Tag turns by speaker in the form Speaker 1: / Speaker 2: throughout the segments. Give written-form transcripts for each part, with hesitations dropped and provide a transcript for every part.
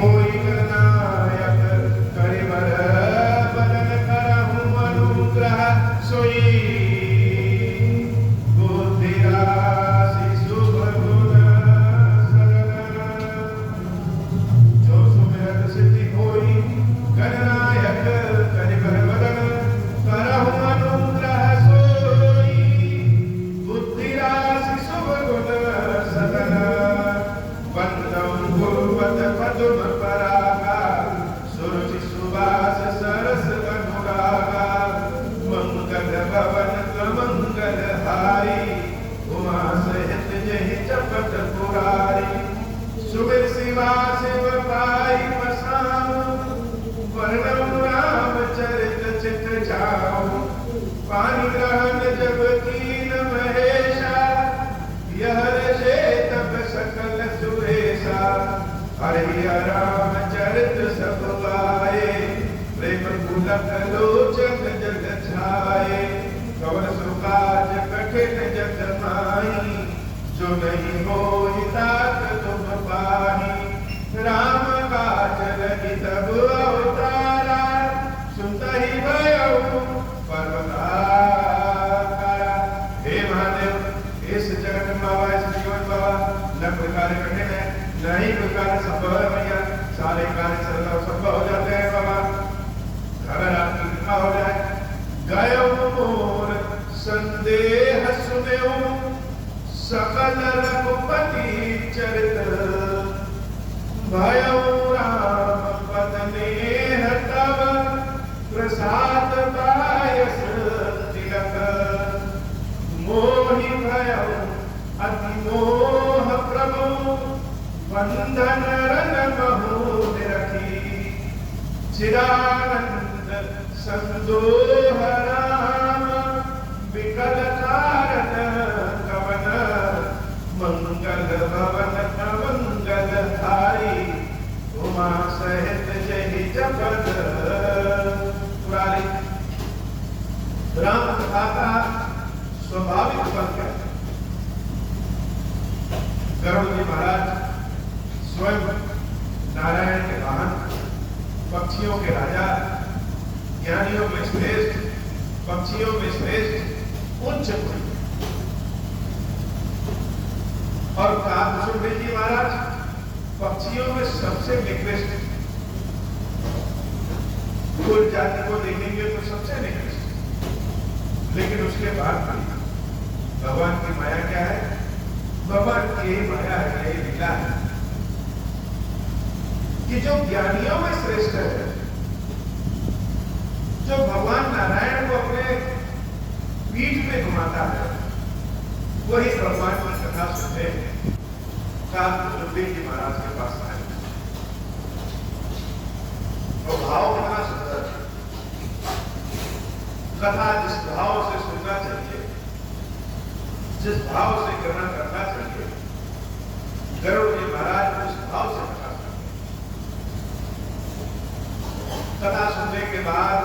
Speaker 1: होई गणनायक करिबर बदन करहु अनुग्रह सोई बुद्धि राशि शुभ गुण सगल जो सुमिरत सिद्धि होई गणनायक करिबर बदन करहु अनुग्रह सोई बुद्धि राशि शुभ गुण सगल वंदम गुरुपद पदुम परागा सुरुचि सुबास सरस अनुरागा मंगल भवन मंगल हारी उमा सहित जहि जपत पुरारी सुमिर शिवा शिव पाई पसाऊ वर्णम राम चरित चित जाओ पानी ग्रहण जब कीन महेशा यह रचे तब सकल सुरेशा हरि राम चरित सब आए प्रेम पुलक लोचन जग छाए कवन सुकाज कठिन जग माही जो नहीं होई तात तुम पाही राम काज लगी तब अवतारा सुनहि भयउ पर्वताकारा। हे महादेव इस जगत में बाबा इस जीवन बाबा न कोई कार्य कठिन है न ही कोई कार्य संभव है भैया सारे कार्य सरल और संभव हो जाते हैं बाबा अगर आपकी कृपा हो जाए। गयो मोर संदेह सुनेऊ सकल रघुपति चरित भयउ राम पद नेह तब प्रसाद पायस तिलक मोहि भयउ अति मोह प्रभु बंधन रन बहु निरखी चिदानंद संदोह राम विकल कारण कवन मंगल भवन मंगल हारी उमा सहित जहि जपत पुरारी। राम कथा का स्वाभाविक फल क्या है? गरुड़ जी महाराज स्वयं नारायण के वाहन पक्षियों के राजा ज्ञानियों में श्रेष्ठ पक्षियों में श्रेष्ठ उच्च कोई और काकभूषण जी महाराज पक्षियों में सबसे निकृष्ट कोई जाति को देखेंगे तो सबसे निकृष्ट लेकिन उसके बाद भगवान की माया क्या है? भगवान की माया है यही लीला है कि जो ज्ञानियों में श्रेष्ठ है जो भगवान नारायण को अपने पीठ में घुमाता है वही भगवान की कथा सुनते हैं। काकभूषण जी महाराज के पास आए और भाव कितना सुंदर कथा जिस भाव से सुनना चाहिए जिस भाव से ग्रहण करना चाहिए गरुड़ जी महाराज उस भाव से कथा सुनते। कथा सुनने के बाद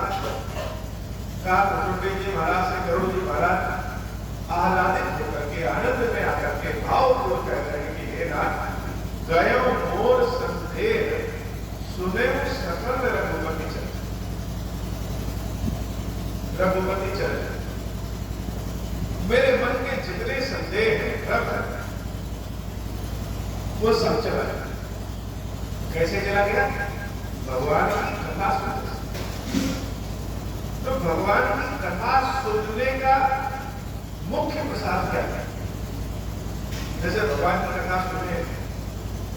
Speaker 1: काकभूषण जी महाराज से गरुड़ जी महाराज आह्लादित होकर के आनंद में आकर के भाव को कह रहे हैं कि हे नाथ गयो मोर संदेह सुने सकल रघुपति चरित रघुपति चरित मेरे मन के जितने संदेह हैं वो सब चला गया। कैसे चला गया? भगवान की कथा सुनते तो भगवान की कथा सुनने का मुख्य प्रसाद क्या है? जैसे भगवान की कथा सुने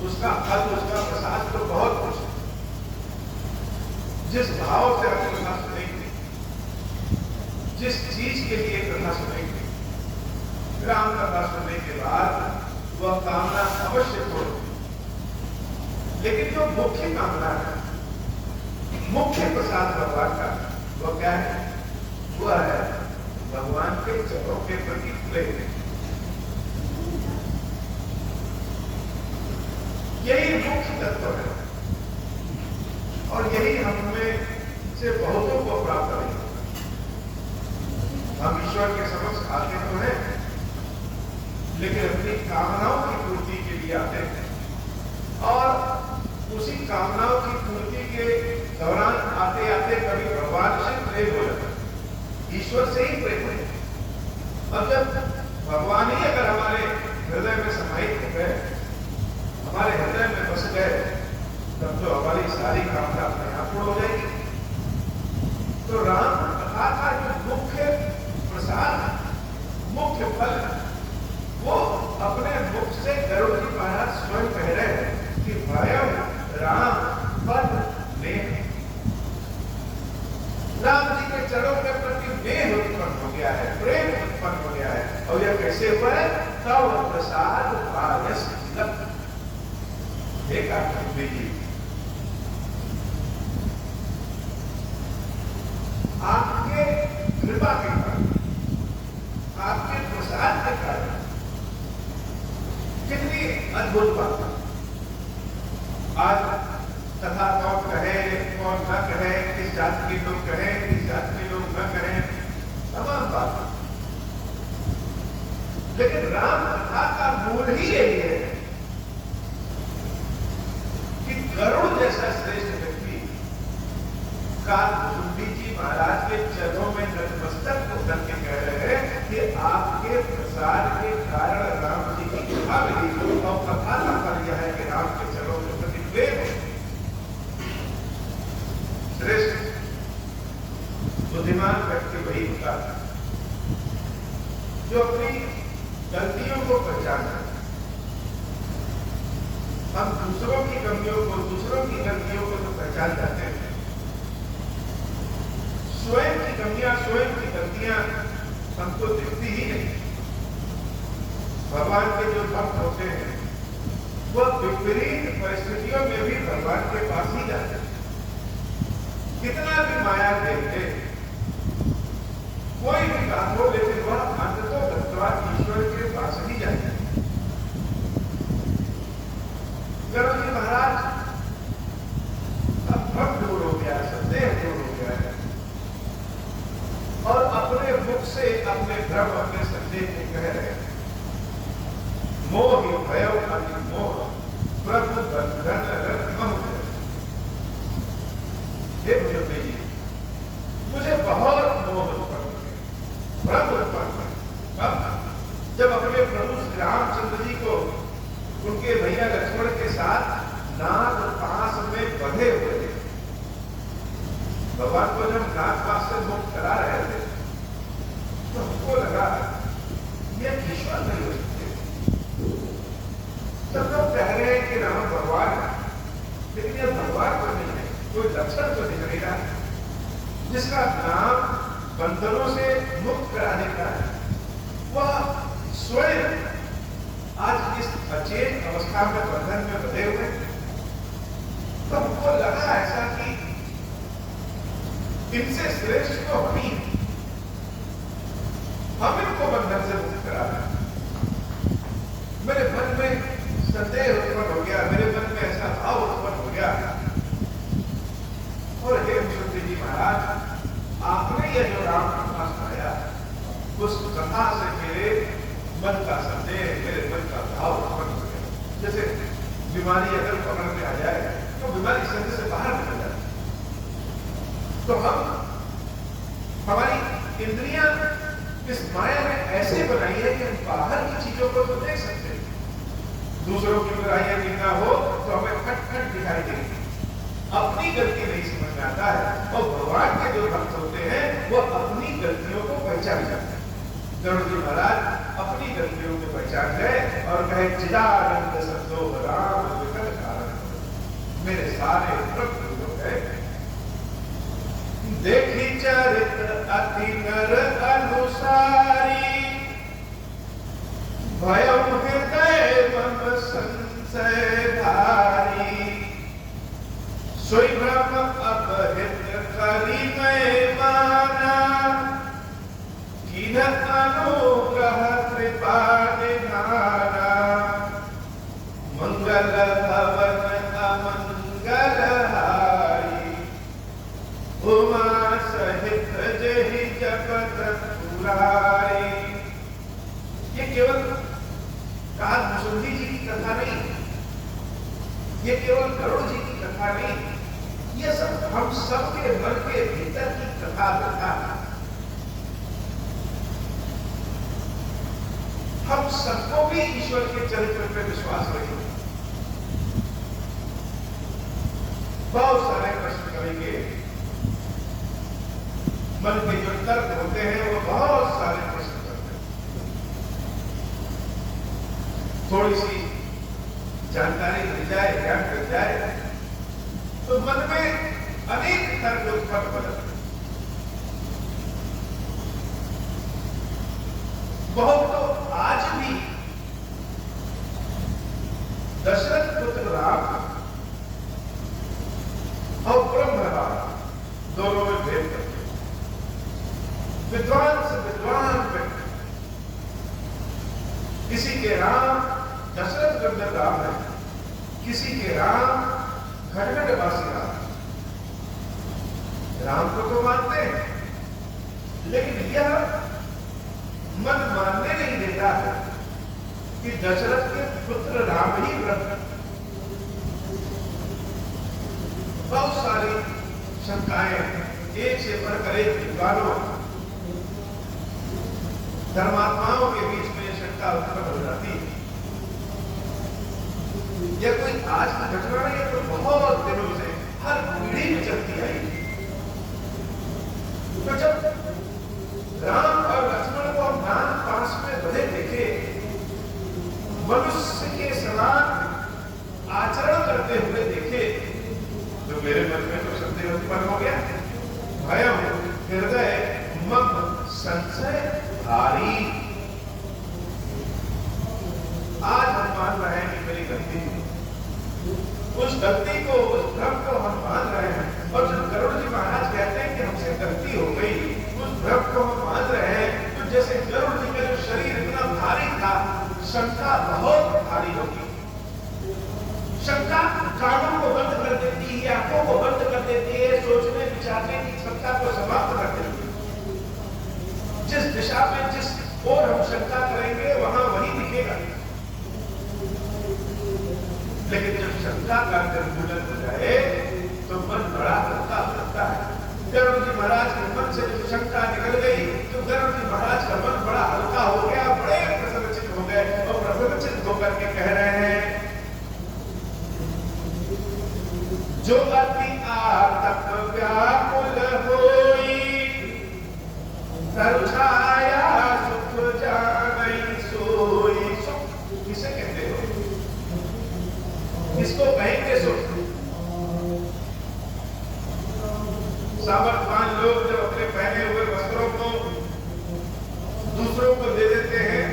Speaker 1: उसका फल उसका प्रसाद तो बहुत कुछ है। जिस भाव से आप कथा सुनेंगे जिस चीज के लिए कथा सुनेंगे राम कथा सुनने के बाद वह कामना अवश्य पूर्ण। लेकिन जो मुख्य कामना है मुख्य प्रसाद भगवान का वो क्या है? वह है भगवान के चरणों के प्रति प्रेम। यही मुख्य तत्व है और यही हम में से बहुतों को प्राप्त नहीं होता। हम ईश्वर के समक्ष आते तो हैं लेकिन अपनी कामनाओं की पूर्ति के लिए आते हैं और उसी कामनाओं की पूर्ति के दौरान आते आते कभी भगवान से प्रेम हो जाता, ईश्वर से ही प्रेम हो जाता। अब जब भगवान ही अगर हमारे हृदय में समाहित हो गए, हमारे हृदय में बस गए, तब तो हमारी सारी कामना अपने आप पूर्ण हो जाएगी। तो राम कथा का जो मुख्य प्रसाद, मुख्य फल, वो अपने मुख से गरुड़ जी महाराज स्वयं कह रहे हैं कि भयम राम पद में, राम जी के चरणों के प्रति मेह उत्पन्न हो गया है, प्रेम उत्पन्न हो गया है। और यह कैसे हुआ है? तव प्रसाद पायस तिलक। देखा जी, आपके कृपा के कारण, आपके प्रसाद के कारण कितनी अद्भुत बात है। आज कथा कौन कहे कौन न कहे, किस जात के लोग कहे किस जात के लोग न कहे, तमाम बात, लेकिन राम कथा का मूल ही यही है कि गरुड़ जैसा श्रेष्ठ व्यक्ति कालभूषुंडी जी महाराज के चरणों में नतमस्तक होकर के कह रहे हैं कि आपके प्रसाद के कारण राम जी की कृपा मिली। और कथा तात्पर्य है कि राम के चरणों के प्रति प्रेम श्रेष्ठ बुद्धिमान व्यक्ति वही होता है जो अपनी गलतियों को पहचानता है। हम दूसरों की कमियों को, दूसरों की गलतियों को तो पहचान जाते हैं, स्वयं की कमियां, स्वयं की गलतियां हमको दिखती ही नहीं। भगवान के जो भक्त होते हैं वह विपरीत परिस्थितियों में भी भगवान के पास ही जाते हैं। कितना भी माया देखते, कोई भी बात हो, लेकिन वह अंततः तत्वा ईश्वर के पास ही जाते हैं। गरुड़ जी महाराज अब भ्रम दूर हो गया, संदेह दूर हो गया है, और अपने मुख से अपने भ्रम, अपने संदेह को कह रहे हैं। मोह भय मोह प्रभु बंधन रत्न। हे मुझे मुझे बहुत मोह उत्पन्न, भ्रम उत्पन्न। जब अपने प्रभु श्री रामचंद्र जी को उनके भैया लक्ष्मण के साथ नाग पास में बंधे हुए थे, भगवान को जब नाग पास से मुक्त करा रहे थे, तो हमको लगा ये ईश्वर नहीं हो सकते। सब लोग कह रहे हैं कि राम भगवान है, लेकिन यह भगवान तो नहीं है, कोई लक्षण तो दिख नहीं रहा जिसका नाम बंधनों से मुक्त कराने का है। वह स्वयं आज इस अचेत अवस्था में बंधन में बंधे हुए, तो हमको लगा ऐसा कि इनसे श्रेष्ठ तो हम ही, हम इनको बंधन से मुक्त करा रहे। मेरे मन में संदेह उत्पन्न हो गया, मेरे मन में ऐसा भाव उत्पन्न हो गया, और हे मुझे जी महाराज, आपने यह जो राम कथा सुनाया, उस कथा से मेरे मन का संदेह, मेरे मन का भाव उत्पन्न हो गया। जैसे बीमारी अगर पकड़ में आ जाए तो बीमारी शरीर से बाहर निकल जाती, तो हमारी इंद्रियां इस माया में ऐसे बनाई है कि हम बाहर की चीजों को तो देख सकते हैं, दूसरों की बुराइयां गिनना हो तो हमें खट खट दिखाई देगी, अपनी गलती नहीं समझ में आता है। और भगवान के जो भक्त होते हैं वो अपनी गलतियों को पहचान जाते हैं। गरुड़ जी महाराज अपनी गलतियों को पहचान गए और कहे, चिदानंद संतोष राम विकट कारण, मेरे सारे भक्त हो गए। देखी चरित्र अति नर अनुसारी, भयम हृदय मम संशय धारी, सोई भ्रम अपहित करी मैं माना, कीन्ह अनुग्रह कृपा निधाना, मंगल भवन अमंगल हारी, उमा सहित जहि जगत पुरारी। ये केवल कालभूषुंडी जी की कथा नहीं, ये केवल गरुड़ जी की कथा कथा नहीं, ये सब हम सबके मन के भीतर की कथा व्यथा है। हम सबको भी ईश्वर के चरित्र पे विश्वास रखें। बहुत सारे प्रश्न करेंगे, मन के जो तर्क होते हैं वो बहुत सारे प्रश्न करते हैं। थोड़ी सी जानकारी मिल जाए, ज्ञान मिल जाए, तो मन में अनेक तर्क उत्पन्न हो जाते हैं। बहुत तो आज भी दशरथ पुत्र राम और ब्रह्म राम दोनों में भेद करते हैं। विद्वान से विद्वान व्यक्ति, किसी के राम दशरथ नंदन राम है, किसी के राम घटघटवासी राम। राम को तो मानते हैं, लेकिन यह मन मानने नहीं देता है कि दशरथ के पुत्र राम ही ब्रह्म। बहुत सारी शंकाएं एक से बढ़कर एक विद्वानों धर्मात्माओं के बीच में शंका उत्पन्न हो जाती है। यह कोई आज की घटना नहीं है, तो बहुत दिनों से हर पीढ़ी में चलती आई। तो जब राम और लक्ष्मण को ज्ञान पास में बधे देखे, मनुष्य के समान आचरण करते हुए देखे, तो मेरे मन में तो संदेह उत्पन्न हो गया। भयम हृदय मम संशय भारी। आज हम मान रहे हैं कि मेरी गलती थी, उस गलती को, उस भ्रम को हम मान रहे हैं। और जब गरुड़ जी महाराज कहते हैं कि हमसे गलती हो गई, उस भ्रम को हम मान रहे हैं, तो जैसे गरुड़ जी का जो शरीर इतना भारी था, शंका बहुत भारी होगी। शंका कानों को बंद कर देती है, आंखों को बंद कर देती है, सोचने विचारने की क्षमता को समाप्त कर देती है। जिस दिशा में, जिस ओर हम शंका करेंगे, वहां वही दिखेगा। लेकिन जब शंका का निर्मूलन हो जाए तो मन बड़ा हल्का लगता है। गरुड़ जी महाराज के मन से जो शंका निकल गई, तो गरुड़ जी महाराज का मन बड़ा हल्का हो गया, बड़े प्रसन्नचित्त हो गए और प्रसन्नचित्त होकर के कह रहे हैं, जो अति आतप व्याकुल होई, तरु छाया सुख जानई सोई। सुख किसे कहते हो? किसको कहेंगे सुख? सामर्थ्यवान लोग जब अपने पहने हुए वस्त्रों को दूसरों को दे देते हैं,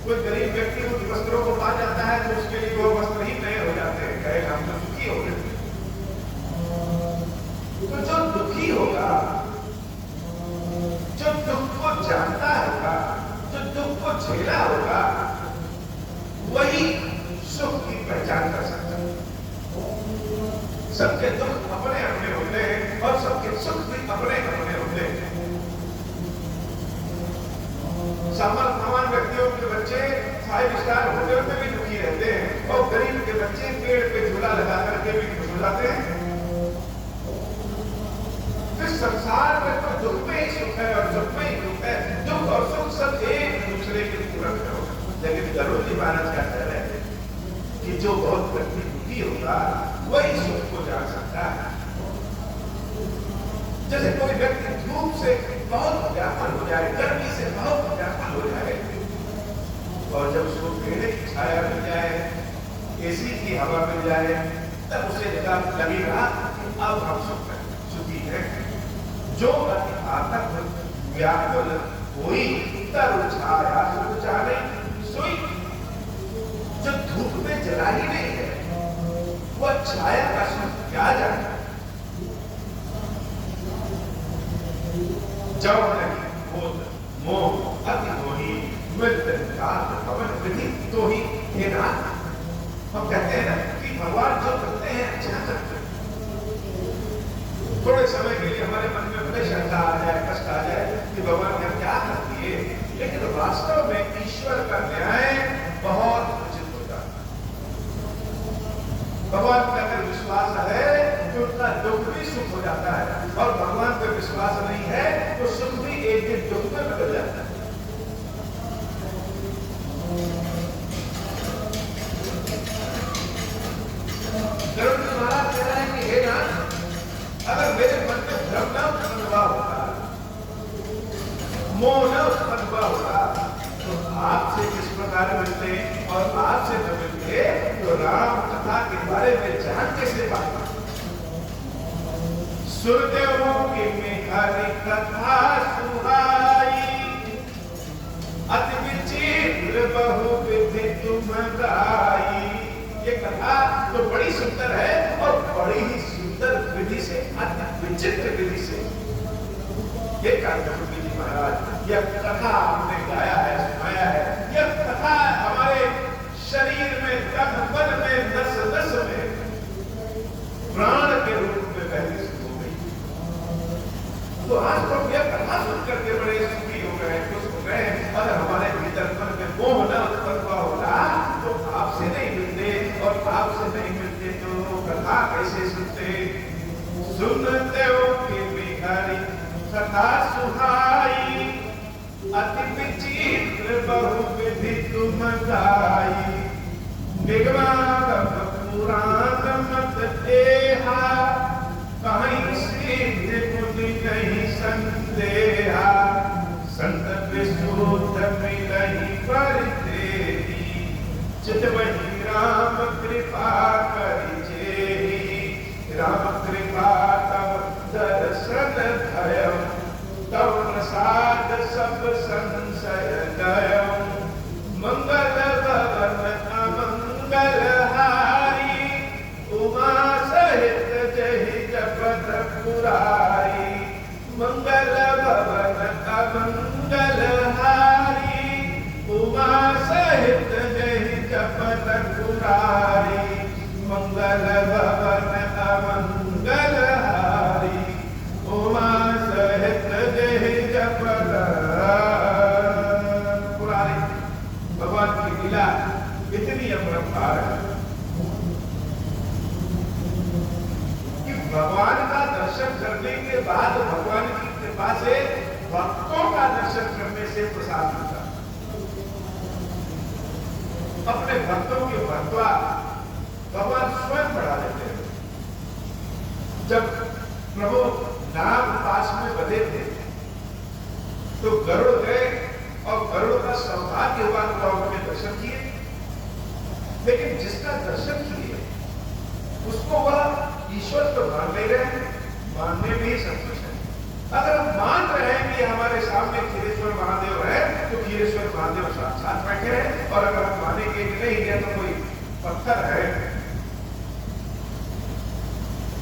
Speaker 1: कोई गरीब व्यक्ति उन वस्त्रों को पा जाता है तो उसके लिए वो वस्त्र ही नए हो जाते हैं, कहे हम तो सुखी हो गए। तो जो दुखी होगा, जो दुख को जानता होगा, जो दुख को झेला होगा, वही सुख की पहचान कर सकता है। सबके दुख अपने अपने होते हैं और सबके सुख भी अपने अपने होते हैं। सामर्थ्यवान व्यक्तियों के बच्चे 5 स्टार होटल में भी दुखी रहते हैं और गरीब के बच्चे पेड़ पे झूला लगा करके भी खुश हो जाते हैं। इस संसार में तो दुख में ही सुख है और सुख में ही दुख है। दुख और सुख सब एक दूसरे के पूरक है। लेकिन गरुड़ जी महाराज क्या कह रहे हैं कि जो बहुत व्यक्ति दुखी होगा वही सुख को जान सकता है। जैसे कोई व्यक्ति धूप से बहुत व्याकुल हो जाए, गर्मी से बहुत व्याकुल हो जाए, और जब उसको पेड़ की छाया मिल जाए, एसी की हवा मिल जाए, तब उसे लगेगा कि अब हम सुखी हैं। जो अति आतप व्याकुल होई, तरु छाया सुख जाने सोई। जो धूप में जला ही नहीं है, वह छाया का सुख क्या जाने। जब नहीं क्रोध मोह अति मोही मृत्यु पवन विधि तो ही हे नाथ। हम कहते हैं ना कि भगवान जो करते हैं अच्छा करते हैं। थोड़े समय के लिए हमारे मन में बड़े शंका आ जाए, कष्ट आ जाए कि भगवान ने क्या कर दिए, लेकिन वास्तव में ईश्वर का न्याय बहुत उचित होता है। भगवान का अगर विश्वास है भी सुख हो जाता है, और भगवान पे विश्वास नहीं है तो सुख भी एक दिन दुख में बदल जाता है। गरुड़ जी महाराज कह रहे हैं कि हे नाथ, अगर मेरे मन में भ्रम न उत्पन्न हुआ होता, मोह न उत्पन्न हुआ होता, तो आपसे किस प्रकार मिलते, और आपसे न मिलते तो राम कथा के बारे में जान कैसे पाता। सुरदेवों की मेहरी कथा सुहाई, अति विचित्र बहुविधि तुम गाई। ये कथा तो बड़ी सुंदर है, और बड़ी ही सुंदर विधि से, अति विचित्र विधि से ये कार्यक्रम महाराज, यह कथा हमने गाया है, सुनाया है। यह कथा हमारे शरीर में, तन मन में, नस नस में प्राण के रूप में पहले से हो गई। तो आज तो यह कथा सुन करके बड़े सुखी हो गए, खुश हो गए। अगर हमारे भीतर मन में मोह न उत्पन्न हुआ होता तो आपसे नहीं मिलते, और आपसे नहीं मिलते तो कथा कैसे सुनते। सुनते हो कि बिहारी कथा सुहाई, अति विचित्र बहुविधि तुम गाई। निगमागम पुराण मत देहा, कहीं सिद्ध मुनि नहीं संदेहा। संत विशुद्ध मिलहि परितेहि, चितवहि राम कृपा करिजेहि। राम कृपा तब दर्शन भयं, तव प्रसाद सब संशय गयं। मंगल भवन अमंगल हारी, उमा सहित जहि जपत पुरारी। मंगल भवन अमंगल हारी, उमा सहित जहि जपत पुरारी। मंगल भवन अमंगल हारी, उमा सहित जहि जपत पुरारी। भगवान की लीला इतनी अपरंपार है कि भगवान का दर्शन करने के बाद भगवान की कृपा से भक्तों का दर्शन करने से प्रसाद मिलता। अपने भक्तों की भक्तवा भगवान स्वयं बढ़ा देते हैं। जब प्रभु नाग पास में बधे थे तो गरुड़ गए, और गरुड़ का सौभाग्य हुआ तो उन्होंने दर्शन किए। लेकिन जिसका दर्शन किए उसको वह ईश्वर तो मान ले रहे हैं, मानने में ही संतुष्ट है। अगर हम मान रहे हैं कि हमारे सामने खीरेश्वर महादेव है तो खीरेश्वर महादेव साथ बैठे हैं, और अगर हम मानेंगे कि नहीं यह तो कोई पत्थर है,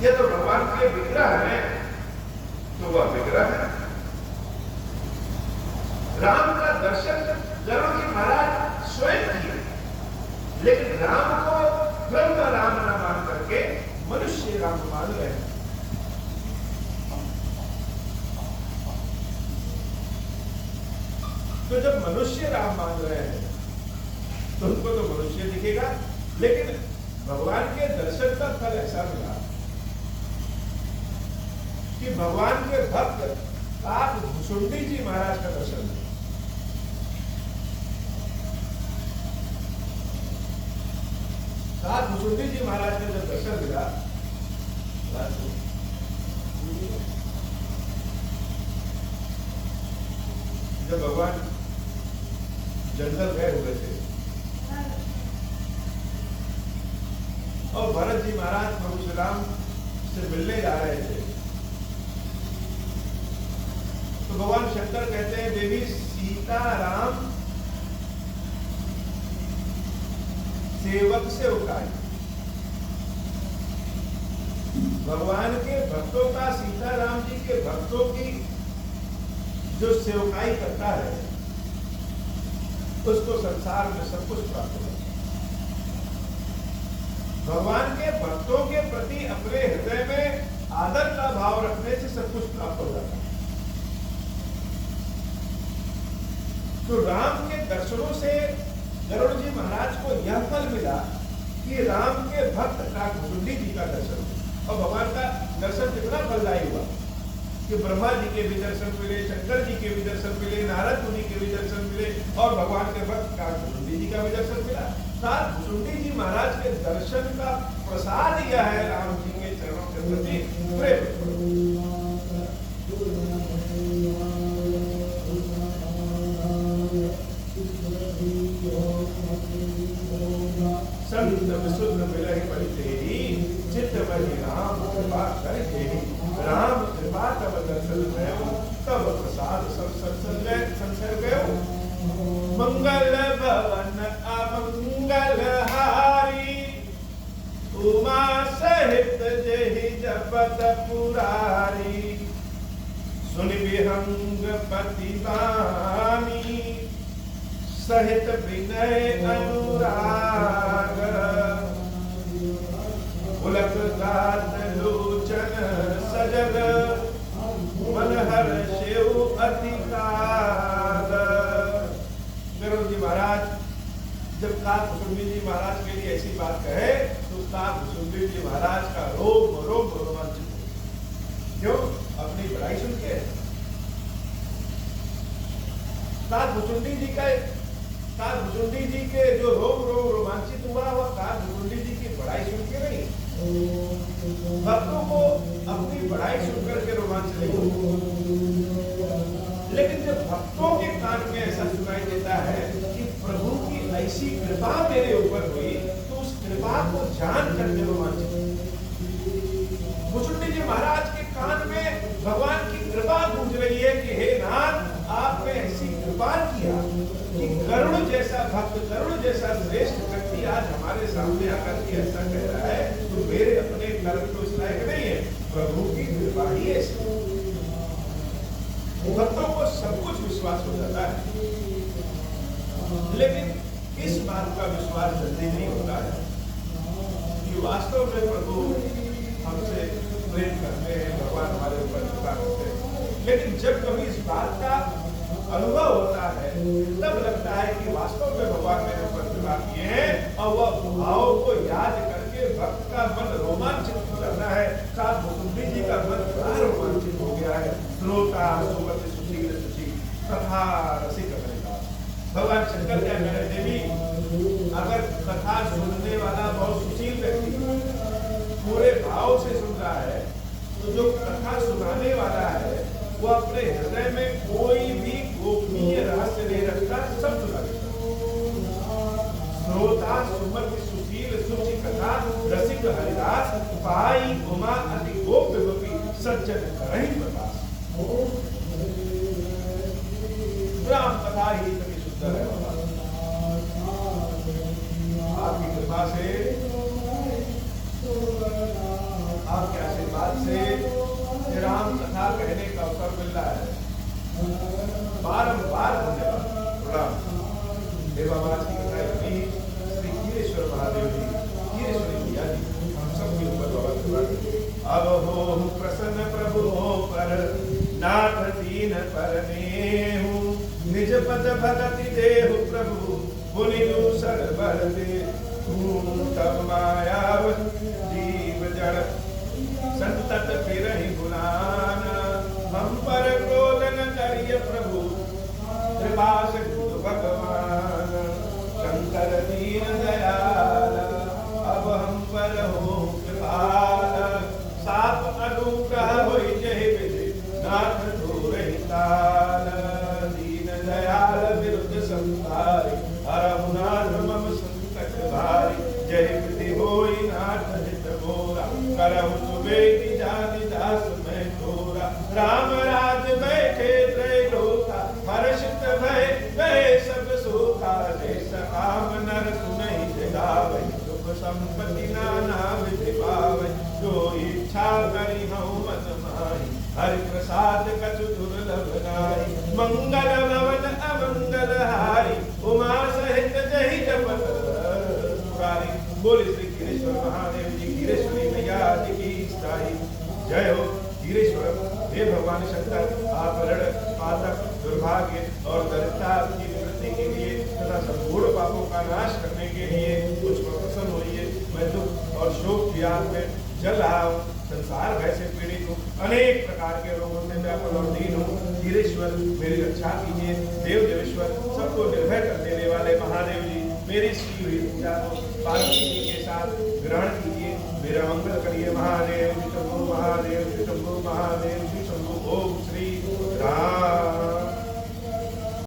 Speaker 1: ये तो भगवान के विग्रह है, तो वह विग्रह है। राम का दर्शन गरुड़ जी महाराज स्वयं किए, लेकिन राम को ब्रह्म राम न मान करके मनुष्य राम मान रहे हैं। तो जब मनुष्य राम मान रहे हैं तो उनको तो मनुष्य दिखेगा, लेकिन भगवान के दर्शन का फल ऐसा मिला कि भगवान के भक्त आप भुसुंडी जी महाराज का दर्शन दिया। भुसुंडी जी महाराज ने जब दर्शन दिया, जब भगवान जंगल गए हुए थे और भरत जी महाराज प्रभु श्री राम से मिलने जा रहे थे, तो भगवान शंकर कहते हैं देवी सीताराम सेवक से उठाए। भगवान के भक्तों का सीताराम जी के भक्तों की जो सेवकाई करता है उसको संसार में सब कुछ प्राप्त होता है। भगवान के भक्तों के प्रति अपने हृदय में आदर का भाव रखने से सब कुछ प्राप्त हो जाता है। तो राम के दर्शनों से गरुड़ जी महाराज को यह फल मिला कि राम के भक्त का भुसुंडी जी का दर्शन, और भगवान का दर्शन कितना फलदायी हुआ कि ब्रह्मा जी के भी दर्शन मिले, शंकर जी के भी दर्शन मिले, नारद मुनि के भी दर्शन मिले और भगवान के भक्त काकभुसुंडी जी का भी दर्शन मिला। काकभुसुंडी जी महाराज के दर्शन का प्रसाद यह है राम जी के चरणों के प्रति प्रेम। संत विशुद्ध मिलहि परितेहि, चित्त बहि राम कृपा करिते। राम कृपा तब दर्शन भयो, तब प्रसाद सब संसर गयो। मंगल भवन अमंगल हारी, उमा सहित जेहि जपत पुरारी। सुन विहंग पति बानी, सहित विनय अनुराग। पुलक गात लोचन सजल, मन हर्षेउ अति काग। गरुड़ जी महाराज जब काकभुसुंडी जी महाराज के लिए ऐसी बात कहे तो काकभुसुंडी जी महाराज का रोम रोम रोमांचित हो। क्यों? अपनी बड़ाई सुन के। काकभुसुंडी जी के जो रोम रोम रोमांचित हुआ वह काकभुसुंडी जी की बड़ाई सुन के नहीं, भक्तों को अपनी बड़ाई सुनकर के रोमांच नहीं होता। लेकिन जब भक्तों के कान में ऐसा सुनाई देता है कि प्रभु की ऐसी कृपा मेरे ऊपर हुई, तो उस कृपा को जान करके रोमांचित। भुसुंडी जी महाराज के कान में भगवान की कृपा गूंज रही है कि हे नाथ, आपने ऐसी कृपा किया कि गरुड़ जैसा भक्त, गरुड़ जैसा श्रेष्ठ व्यक्ति आज हमारे सामने आकर के ऐसा कह रहा है, तो मेरे अपने कर्म तो इस लायक नहीं है, प्रभु की कृपा ही ऐसी। भक्तों को सब कुछ विश्वास हो जाता है, लेकिन इस बात का विश्वास जल्दी नहीं होता है कि वास्तव में प्रभु हमसे प्रेम करते हैं, भगवान हमारे ऊपर कृपा करते हैं। लेकिन जब कभी इस बात का अनुभव होता है तब लगता है कि वास्तव में भगवान मेरे ऊपर कृपा किए हैं, और वह भाव को याद करके भक्त का मन रोमांचित हो जाता है। काकभुसुंडी जी का मन बड़ा रोमांचित हो गया है। श्रोता सुमति सुशील सुशील कथा रसिक हरिदास। भगवान शंकर क्या कह रहे, देवी अगर कथा सुनने वाला बहुत सुशील व्यक्ति पूरे भाव से सुन रहा है, तो जो कथा सुनाने वाला है वो अपने हृदय में कोई भी गोपनीय रहस्य नहीं रखता, सब सुना देता। श्रोता सुमति सुशील सुचि कथा रसिक हरिदास, पाई उमा अति गोप्य गोपी सज्जन करहि प्रकाश। राम कथा ही कभी सुंदर है। आपकी कृपा से, आपके आशीर्वाद से राम कथा कहने का अवसर मिल रहा है। बारंबार धन्यवाद। देवावास की कथा इतनी, श्री कीरेश्वर महादेव जी, कीरेश्वरी मैया जी हम सब के ऊपर बाबा कृपा। अब हो प्रसन्न प्रभु हो पर, नाथ दीन पर नेहु। निज पद भगति देहु प्रभु, पुनि दूसर बर दे। तब मायाव जीव जड़, संतत फिरहि गुणाना। हम पर क्रोध न करिय प्रभु, कृपा सिंधु भगवान। शंकर दीन दयाल, अब हम पर हो कृपाल। साप अनुग्रह होई जहि विधि, नाथ धोरहि ताल। दीन दयाल विरुद्ध संसारी, हरहु नाथ मम संकट भारी। जहि विधि होई नाथ हित मोरा, करहु सुबेदी जानि दास मैं तोरा। राम राज बैठे त्रैलोका, हर्षित भय गए सब सुखा। जैस काम नर सुनहि गावै, सुख संपत्ति नाना विधि पावै। जो इच्छा करि हऊँ मन माहि, हरि प्रसाद कछु दुर्लभ नाहि। मंगल भवन अमंगल हारी, उमा सहित जहि जपत पुरारी। बोले श्री कीरेश्वर महादेव जी, कीरेश्वरी मैया जी की स्थाई जय हो। कीरेश्वर हे भगवान शंकर, आप ऋण पातक दुर्भाग्य और दरिद्रता की निवृत्ति के लिए तथा संपूर्ण पापों का नाश करने के लिए कुछ प्रसन्न होइए। मैं दुख और शोक की आग में जल रहा हूँ, संसार भय से पीड़ित हूँ, अनेक प्रकार के रोगों से व्याकुल और दीन हूँ। धीरेश्वर मेरी रक्षा कीजिए। देव देवेश्वर सबको निर्भय कर देने वाले महादेव जी मेरी की हुई पूजा को पार्वती जी के साथ ग्रहण कीजिए। मेरा मंगल करिए। महादेव शंभो महादेव शंभो महादेव